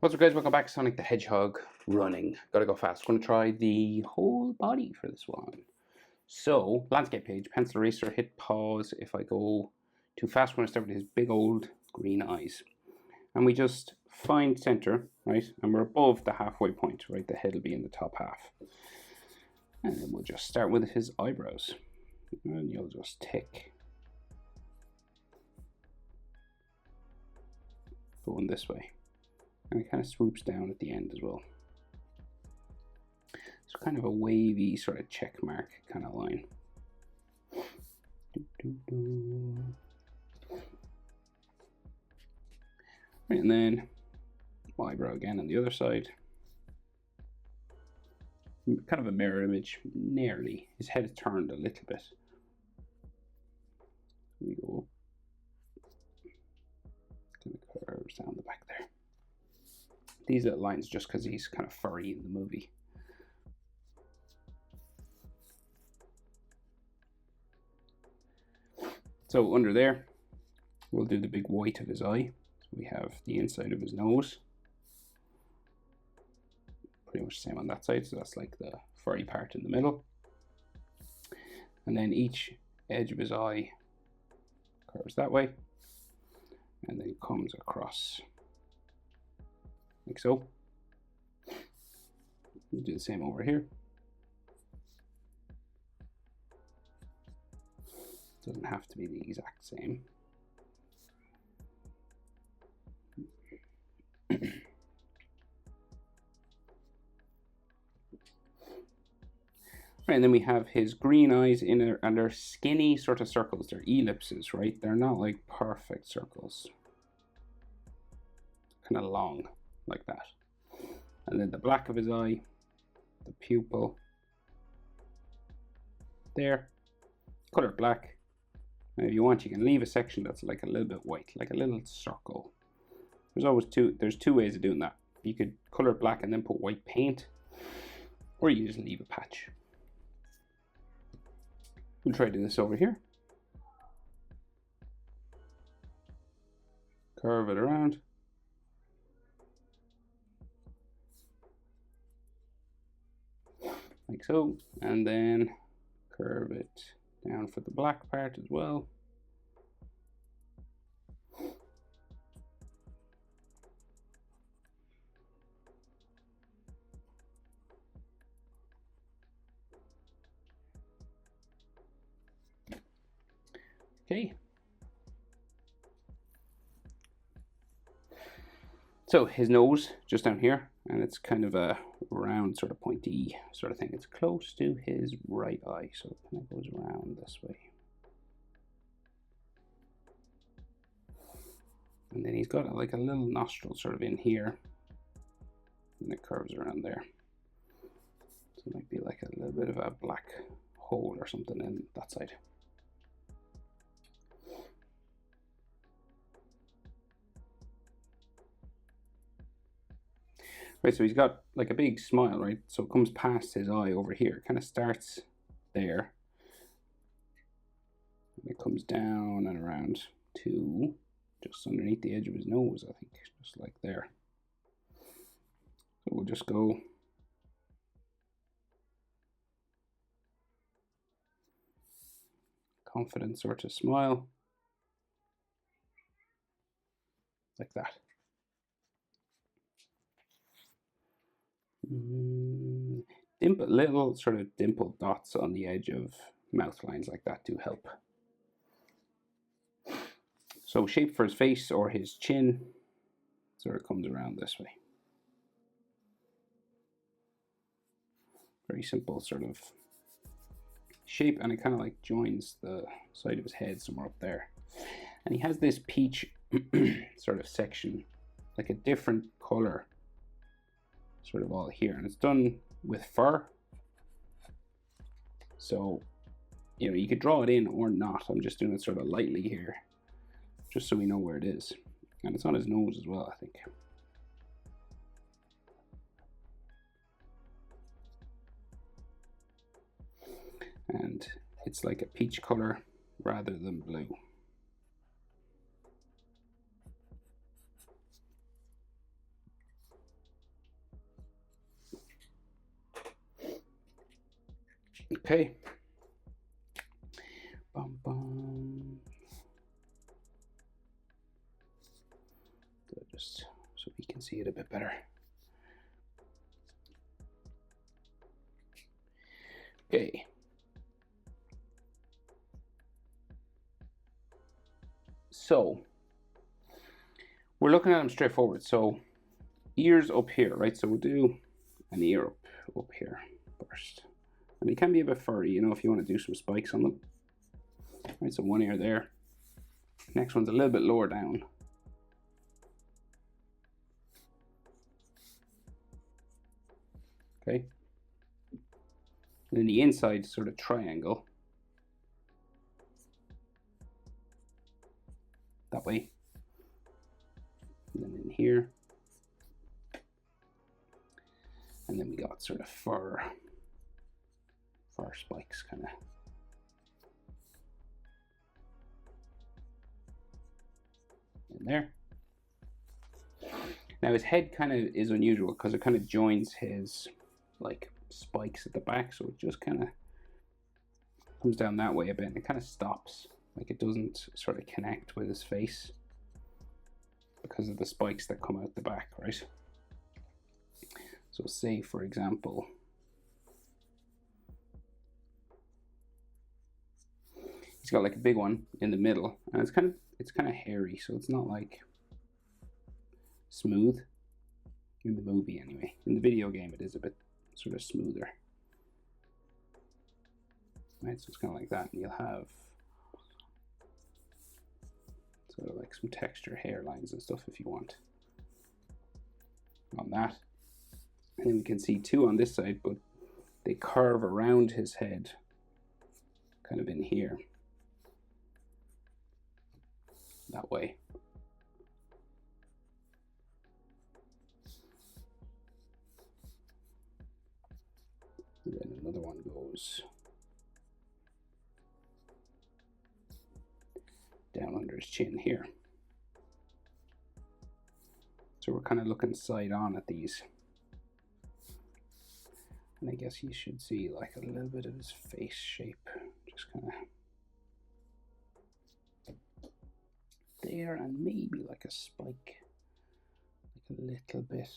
What's up, guys? Welcome back to Sonic the Hedgehog running. Gotta go fast. Gonna try the whole body for this one. So, landscape page, pencil eraser, hit pause if I go too fast. We're gonna start with his big old green eyes. And we just find center, right? And we're above the halfway point, right? The head will be in the top half. And then we'll just start with his eyebrows. And you'll just tick. Going this way. And it kind of swoops down at the end as well. It's kind of a wavy sort of check mark kind of line. Right, and then eyebrow again on the other side. Kind of a mirror image, nearly. His head is turned a little bit. We go up. Kind of curves down the back there. These little lines just because he's kind of furry in the movie. So under there, we'll do the big white of his eye. So we have the inside of his nose. Pretty much the same on that side, so that's like the furry part in the middle. And then each edge of his eye curves that way, and then comes across. Like so. We'll do the same over here. Doesn't have to be the exact same. Right, and then we have his green eyes in there, and they're skinny sort of circles. They're ellipses, right? They're not like perfect circles. Kind of long. Like that. And then the black of his eye, the pupil there, color black. And if you want, you can leave a section that's like a little bit white, like a little circle. There's two ways of doing that. You could color black and then put white paint, or you just leave a patch. We'll try to do this over here. Curve it around. Like so, and then curve it down for the black part as well. Okay. So his nose just down here, and it's kind of a round sort of pointy sort of thing. It's close to his right eye, so it kind of goes around this way. And then he's got like a little nostril sort of in here, and it curves around there. So it might be like a little bit of a black hole or something in that side. Right, so he's got like a big smile, right? So it comes past his eye over here. It kind of starts there. And it comes down and around to just underneath the edge of his nose, I think, just like there. So we'll just go confident sort of smile. Like that. Little sort of dimple dots on the edge of mouth lines like that do help. So shape for his face or his chin sort of comes around this way. Very simple sort of shape, and it kind of like joins the side of his head somewhere up there. And he has this peach sort of section, like a different color sort of all here, and it's done with fur, so you know you could draw it in or not. I'm just doing it sort of lightly here just so we know where it is, and it's on his nose as well, I think. And it's like a peach color rather than blue. Okay. Bum, bum. So just so we can see it a bit better. Okay. So we're looking at them straightforward. So ears up here, right? So we'll do an ear up here first. And they can be a bit furry, you know, if you want to do some spikes on them. Right, so one ear there. Next one's a little bit lower down. Okay. And then the inside sort of triangle. That way. And then in here. And then we got sort of fur spikes kind of. In there. Now his head kind of is unusual because it kind of joins his like spikes at the back, so it just kind of comes down that way a bit and it kind of stops. Like it doesn't sort of connect with his face because of the spikes that come out the back, right? So say for example, he's got like a big one in the middle and it's kind of hairy, so it's not like smooth in the movie anyway. In the video game it is a bit sort of smoother. Right, so it's kind of like that, and you'll have sort of like some texture hairlines and stuff if you want on that. And then we can see two on this side, but they curve around his head kind of in here that way. And then another one goes down under his chin here. So we're kind of looking side on at these. And I guess you should see like a little bit of his face shape, just kind of there, and maybe like a spike, like a little bit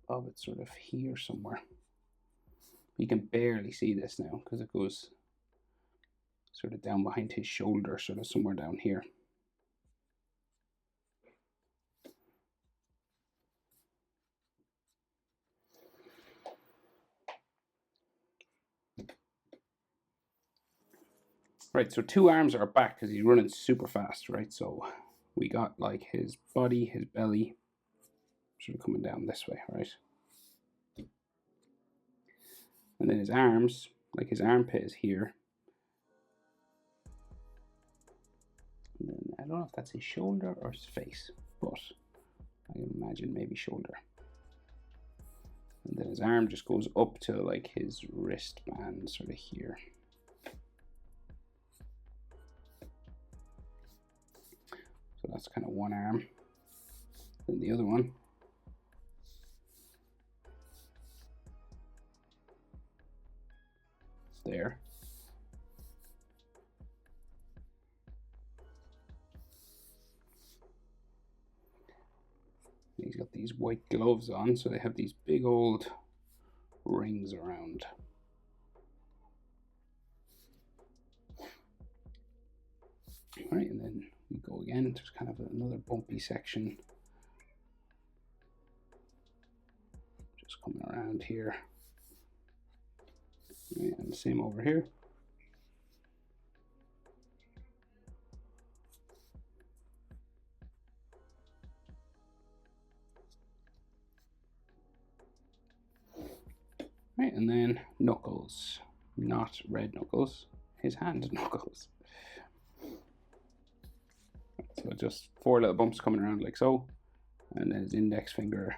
of it sort of here somewhere. You can barely see this now because it goes sort of down behind his shoulder, sort of somewhere down here. Right, so two arms are back because he's running super fast, right? So we got like his body, his belly, sort of coming down this way, right? And then his arms, like his armpit is here. And then I don't know if that's his shoulder or his face, but I imagine maybe shoulder. And then his arm just goes up to like his wristband, sort of here. So that's kind of one arm. Then the other one. There. He's got these white gloves on, so they have these big old rings around. All right, and then we go again. There's kind of another bumpy section. Just coming around here. Right, and the same over here. Right, and then knuckles, not red knuckles, his hand knuckles. So just four little bumps coming around like so, and then his index finger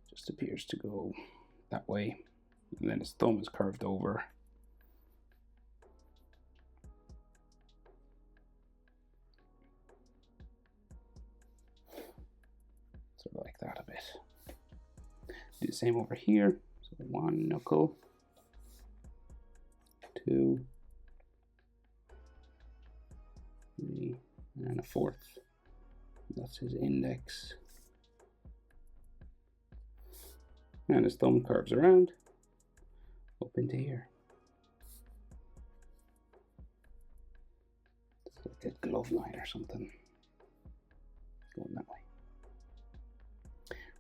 just appears to go that way, and then his thumb is curved over. Sort of like that a bit. Do the same over here. So one knuckle, 2, 3, and a 4th. That's his index. And his thumb curves around up into here. It's like a glove line or something going that way.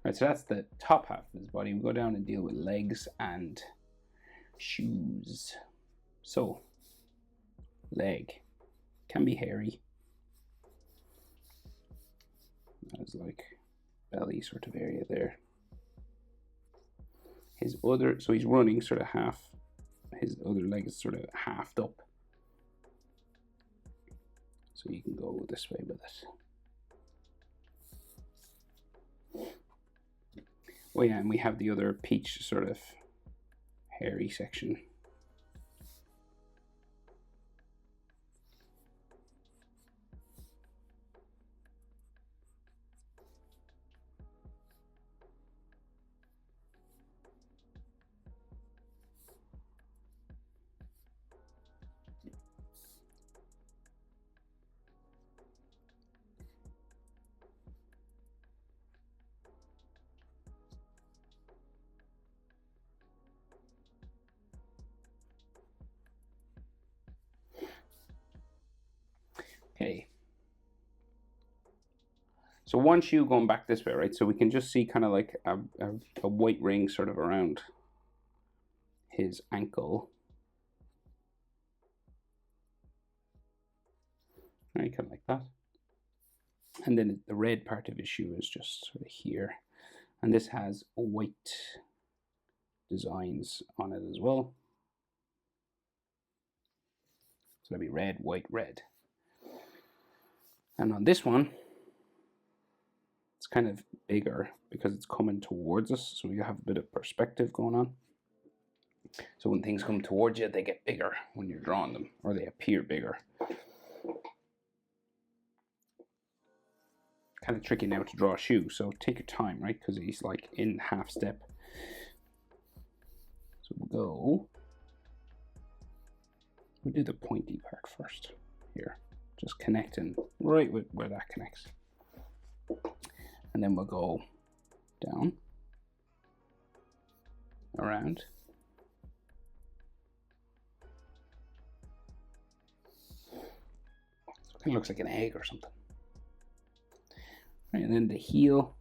Right, so that's the top half of his body. We go down and deal with legs and shoes. So, leg can be hairy. That is like belly sort of area there. His other, so he's running sort of half, his other leg is sort of halved up. So you can go this way with it. Oh yeah, and we have the other peach sort of hairy section. Okay. So one shoe going back this way, right? So we can just see kind of like a white ring sort of around his ankle. Right, kind of like that. And then the red part of his shoe is just sort of here. And this has white designs on it as well. So it'll be red, white, red. And on this one, it's kind of bigger because it's coming towards us. So you have a bit of perspective going on. So when things come towards you, they get bigger when you're drawing them, or they appear bigger. Kind of tricky now to draw a shoe, so take your time, right? Because he's like in half step. So we'll do the pointy part first here. Just connecting right with where that connects. And then we'll go down, around. So it kind of looks like an egg or something. Right, and then the heel.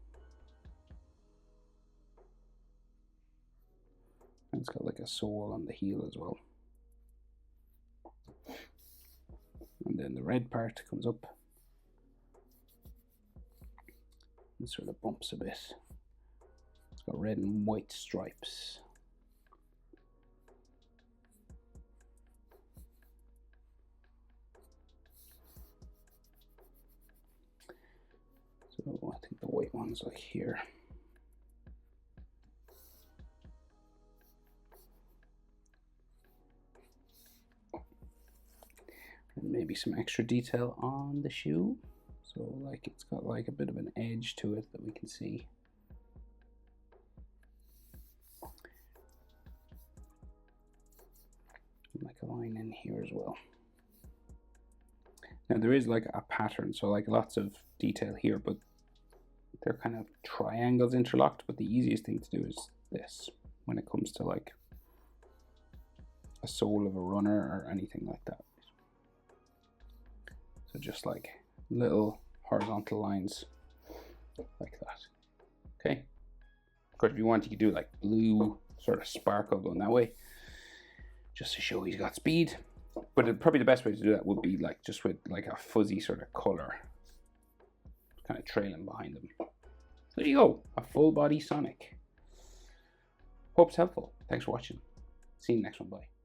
And it's got like a sole on the heel as well. And then the red part comes up and sort of bumps a bit. It's got red and white stripes. So I think the white one's like here. And maybe some extra detail on the shoe. So like it's got like a bit of an edge to it that we can see. Like a line in here as well. Now there is like a pattern, so like lots of detail here, but they're kind of triangles interlocked. But the easiest thing to do is this when it comes to like a sole of a runner or anything like that. So just like little horizontal lines like that. Okay. Of course, if you want, you could do like blue sort of sparkle going that way, just to show he's got speed. But probably the best way to do that would be like just with like a fuzzy sort of color, kind of trailing behind them. There you go, a full body Sonic. Hope it's helpful. Thanks for watching. See you in the next one. Bye.